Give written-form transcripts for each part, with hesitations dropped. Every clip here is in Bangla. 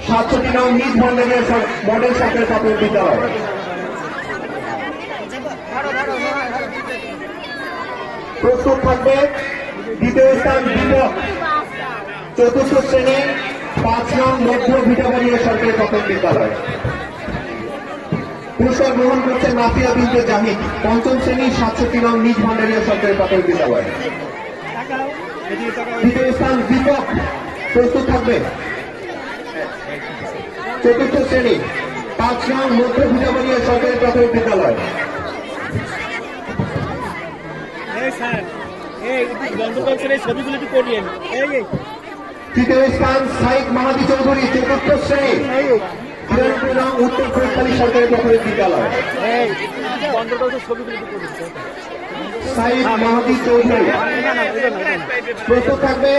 67 নং নিজ ভান্ডারিয়া মডেল সরকারি প্রাথমিক বিদ্যালয়। প্রস্তুত থাকবে দ্বিতীয় স্থান দীপক, চতুর্থ শ্রেণী 5 নং মধ্য ভিটাবাড়িয়া সরকারি প্রাথমিক বিদ্যালয়। পুরস্কার গ্রহণ করছেন নাফিয়া বিনতে জাহিদ, পঞ্চম শ্রেণী 67 নং নিজ ভান্ডারিয়া সরকারি প্রাথমিক বিদ্যালয়। দ্বিতীয় স্থান দীপক, প্রস্তুত থাকবে চতুর্থ শ্রেণী 5 নং মধ্য ভিটাবাড়িয়া সরকারি প্রাথমিক বিদ্যালয়। তৃতীয় স্থান সাইদ মাহাদি চৌধুরী, চতুর্থ শ্রেণী 93 নং উত্তর খৈরখালী সরকারি প্রাথমিক বিদ্যালয়। সাইদ মাহাদি চৌধুরী, প্রস্তুত থাকবে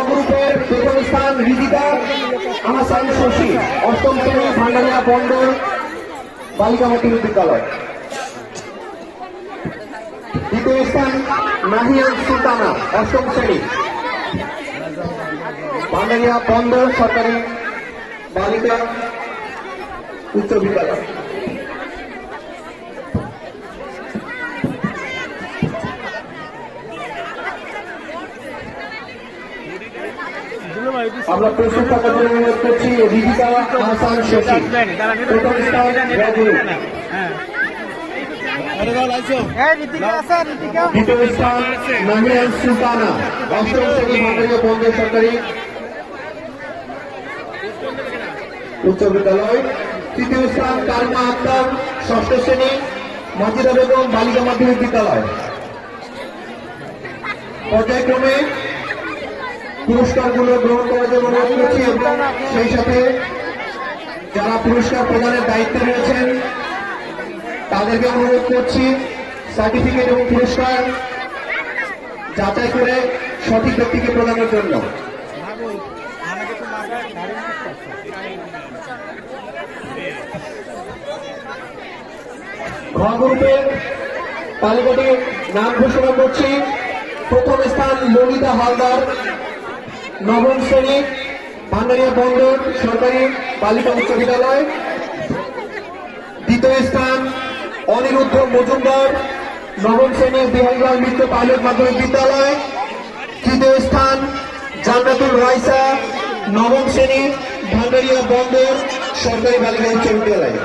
গ্রুপের প্রথম স্থান রিজিকা আহসান শশী, অষ্টম শ্রেণী ভান্ডারিয়া বন্দর বালিকা মাধ্যমিক বিদ্যালয়। দ্বিতীয় স্থান নাহিয়ান সুলতানা, অষ্টম শ্রেণী ভান্ডারিয়া বন্দর সরকারি বালিকা উচ্চ বিদ্যালয়। আমরা প্রস্তুত থাকার জন্য অনুরোধ করছি রিজিকা আহসান শশী, প্রথম স্থান গ্রাজুয়েট। দ্বিতীয় স্থান নাহিয়ান সুলতানা, অষ্টম শ্রেণী ভান্ডারিয়া বন্দর সরকারি উচ্চ বিদ্যালয়। তৃতীয় স্থান কারিমা আক্তার, ষষ্ঠ শ্রেণী মাজিদা বেগম বালিকা মাধ্যমিক বিদ্যালয়। পর্যায়ক্রমে পুরস্কারগুলো গ্রহণ করার জন্য অনুরোধ করছি এবং সেই সাথে যারা পুরস্কার প্রদানের দায়িত্বে রয়েছেন তাদেরকে অনুরোধ করছি সার্টিফিকেট এবং পুরস্কার যাচাই করে সঠিক ব্যক্তিকে প্রদানের জন্য। ঘ গ্রুপের তালিকাটির নাম ঘোষণা করছি। প্রথম স্থান ললিতা হালদার, নবম শ্রেণী ভান্ডারিয়া বন্দর সরকারি বালিকা উচ্চ বিদ্যালয়। দ্বিতীয় স্থান অনিরুদ্ধ মজুমদার, নবম শ্রেণী বিহারীলাল মিত্র পাইলট মাধ্যমিক বিদ্যালয়। তৃতীয় স্থান জান্নাতুল রাইসা, নবম শ্রেণী ভান্ডারিয়া বন্দর সরকারি বালিকা উচ্চ বিদ্যালয়।